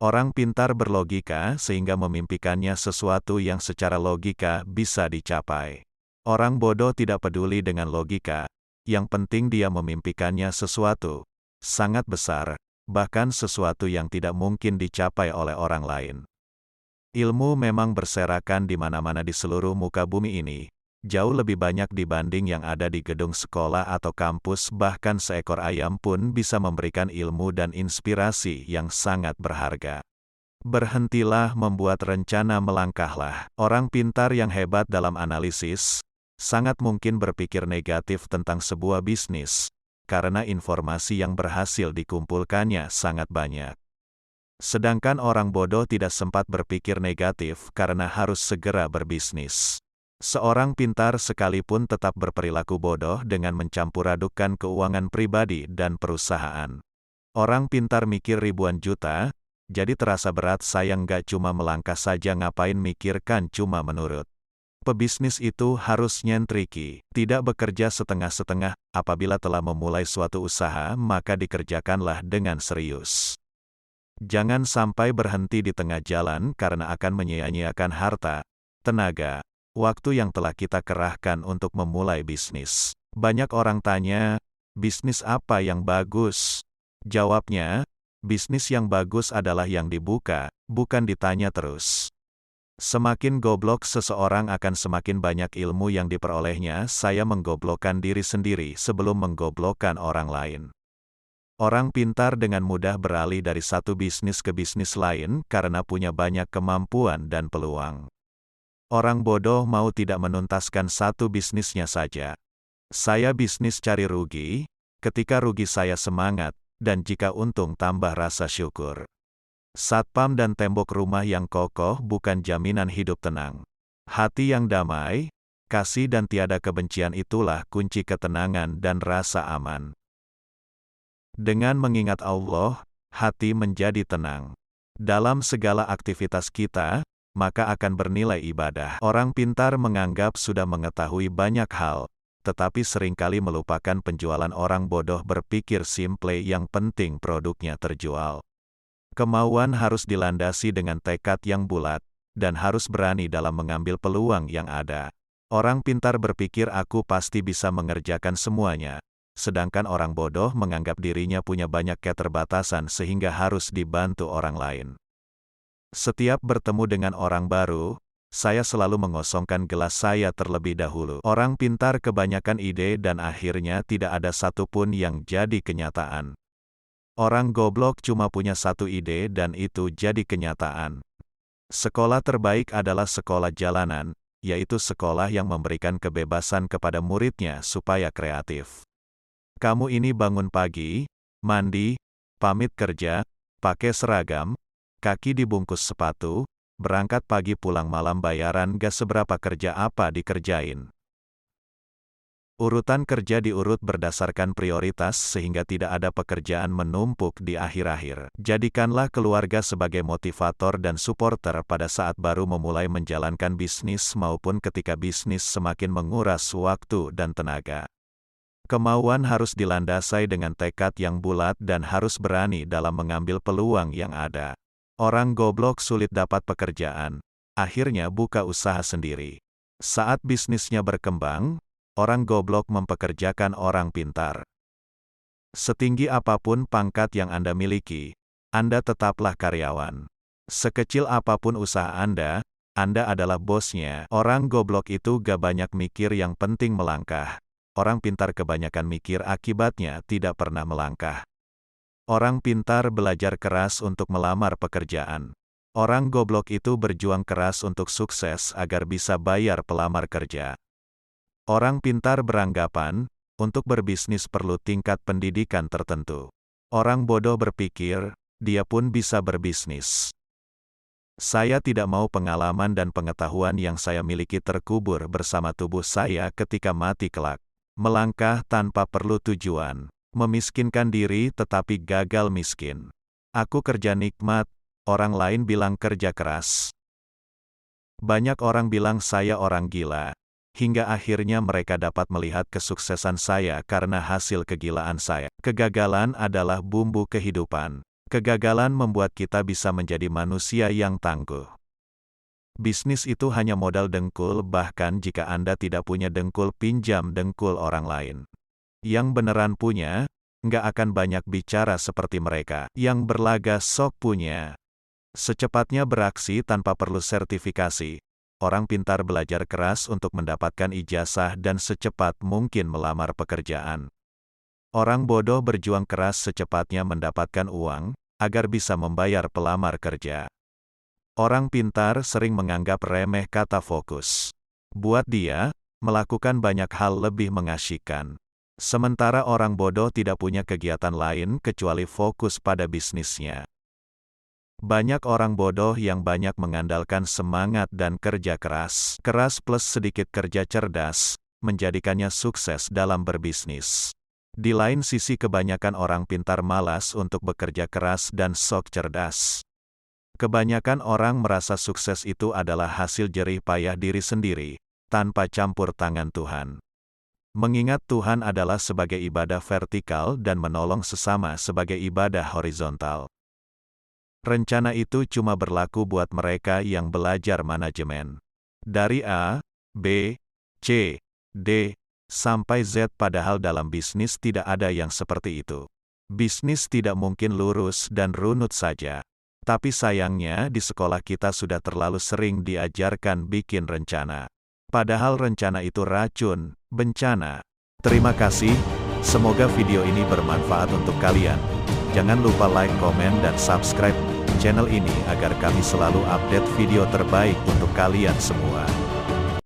Orang pintar berlogika sehingga memimpikannya sesuatu yang secara logika bisa dicapai. Orang bodoh tidak peduli dengan logika, yang penting dia memimpikannya sesuatu sangat besar, bahkan sesuatu yang tidak mungkin dicapai oleh orang lain. Ilmu memang berserakan di mana-mana di seluruh muka bumi ini, jauh lebih banyak dibanding yang ada di gedung sekolah atau kampus, bahkan seekor ayam pun bisa memberikan ilmu dan inspirasi yang sangat berharga. Berhentilah membuat rencana, melangkahlah. Orang pintar yang hebat dalam analisis, sangat mungkin berpikir negatif tentang sebuah bisnis, karena informasi yang berhasil dikumpulkannya sangat banyak. Sedangkan orang bodoh tidak sempat berpikir negatif karena harus segera berbisnis. Seorang pintar sekalipun tetap berperilaku bodoh dengan mencampur-adukkan keuangan pribadi dan perusahaan. Orang pintar mikir ribuan juta, jadi terasa berat. Saya nggak cuma melangkah saja, ngapain mikirkan cuma menurut. Pebisnis itu harus nyentriki, tidak bekerja setengah-setengah. Apabila telah memulai suatu usaha, maka dikerjakanlah dengan serius. Jangan sampai berhenti di tengah jalan karena akan menyia-nyiakan harta, tenaga, waktu yang telah kita kerahkan untuk memulai bisnis. Banyak orang tanya, bisnis apa yang bagus? Jawabnya, bisnis yang bagus adalah yang dibuka, bukan ditanya terus. Semakin goblok seseorang akan semakin banyak ilmu yang diperolehnya. Saya menggoblokkan diri sendiri sebelum menggoblokkan orang lain. Orang pintar dengan mudah beralih dari satu bisnis ke bisnis lain karena punya banyak kemampuan dan peluang. Orang bodoh mau tidak menuntaskan satu bisnisnya saja. Saya bisnis cari rugi, ketika rugi saya semangat, dan jika untung tambah rasa syukur. Satpam dan tembok rumah yang kokoh bukan jaminan hidup tenang. Hati yang damai, kasih dan tiada kebencian itulah kunci ketenangan dan rasa aman. Dengan mengingat Allah, hati menjadi tenang. Dalam segala aktivitas kita, maka akan bernilai ibadah. Orang pintar menganggap sudah mengetahui banyak hal, tetapi seringkali melupakan penjualan. Orang bodoh berpikir simple, yang penting produknya terjual. Kemauan harus dilandasi dengan tekad yang bulat, dan harus berani dalam mengambil peluang yang ada. Orang pintar berpikir aku pasti bisa mengerjakan semuanya, sedangkan orang bodoh menganggap dirinya punya banyak keterbatasan sehingga harus dibantu orang lain. Setiap bertemu dengan orang baru, saya selalu mengosongkan gelas saya terlebih dahulu. Orang pintar kebanyakan ide dan akhirnya tidak ada satupun yang jadi kenyataan. Orang goblok cuma punya satu ide dan itu jadi kenyataan. Sekolah terbaik adalah sekolah jalanan, yaitu sekolah yang memberikan kebebasan kepada muridnya supaya kreatif. Kamu ini bangun pagi, mandi, pamit kerja, pakai seragam, kaki dibungkus sepatu, berangkat pagi pulang malam, bayaran gak seberapa, kerja apa dikerjain. Urutan kerja diurut berdasarkan prioritas sehingga tidak ada pekerjaan menumpuk di akhir-akhir. Jadikanlah keluarga sebagai motivator dan supporter pada saat baru memulai menjalankan bisnis maupun ketika bisnis semakin menguras waktu dan tenaga. Kemauan harus dilandasai dengan tekad yang bulat dan harus berani dalam mengambil peluang yang ada. Orang goblok sulit dapat pekerjaan, akhirnya buka usaha sendiri. Saat bisnisnya berkembang, orang goblok mempekerjakan orang pintar. Setinggi apapun pangkat yang Anda miliki, Anda tetaplah karyawan. Sekecil apapun usaha Anda adalah bosnya. Orang goblok itu gak banyak mikir, yang penting melangkah. Orang pintar kebanyakan mikir, akibatnya tidak pernah melangkah. Orang pintar belajar keras untuk melamar pekerjaan. Orang goblok itu berjuang keras untuk sukses agar bisa bayar pelamar kerja. Orang pintar beranggapan, untuk berbisnis perlu tingkat pendidikan tertentu. Orang bodoh berpikir, dia pun bisa berbisnis. Saya tidak mau pengalaman dan pengetahuan yang saya miliki terkubur bersama tubuh saya ketika mati kelak. Melangkah tanpa perlu tujuan, memiskinkan diri tetapi gagal miskin. Aku kerja nikmat, orang lain bilang kerja keras. Banyak orang bilang saya orang gila. Hingga akhirnya mereka dapat melihat kesuksesan saya karena hasil kegilaan saya. Kegagalan adalah bumbu kehidupan. Kegagalan membuat kita bisa menjadi manusia yang tangguh. Bisnis itu hanya modal dengkul, bahkan jika Anda tidak punya dengkul, pinjam dengkul orang lain. Yang beneran punya, nggak akan banyak bicara seperti mereka. Yang berlaga sok punya. Secepatnya beraksi tanpa perlu sertifikasi. Orang pintar belajar keras untuk mendapatkan ijazah dan secepat mungkin melamar pekerjaan. Orang bodoh berjuang keras secepatnya mendapatkan uang, agar bisa membayar pelamar kerja. Orang pintar sering menganggap remeh kata fokus. Buat dia, melakukan banyak hal lebih mengasyikkan. Sementara orang bodoh tidak punya kegiatan lain kecuali fokus pada bisnisnya. Banyak orang bodoh yang banyak mengandalkan semangat dan kerja keras. Keras plus sedikit kerja cerdas, menjadikannya sukses dalam berbisnis. Di lain sisi, kebanyakan orang pintar malas untuk bekerja keras dan sok cerdas. Kebanyakan orang merasa sukses itu adalah hasil jerih payah diri sendiri, tanpa campur tangan Tuhan. Mengingat Tuhan adalah sebagai ibadah vertikal dan menolong sesama sebagai ibadah horizontal. Rencana itu cuma berlaku buat mereka yang belajar manajemen. Dari A, B, C, D, sampai Z, padahal dalam bisnis tidak ada yang seperti itu. Bisnis tidak mungkin lurus dan runut saja. Tapi sayangnya di sekolah kita sudah terlalu sering diajarkan bikin rencana. Padahal rencana itu racun, bencana. Terima kasih, semoga video ini bermanfaat untuk kalian. Jangan lupa like, komen, dan subscribe channel ini agar kami selalu update video terbaik untuk kalian semua.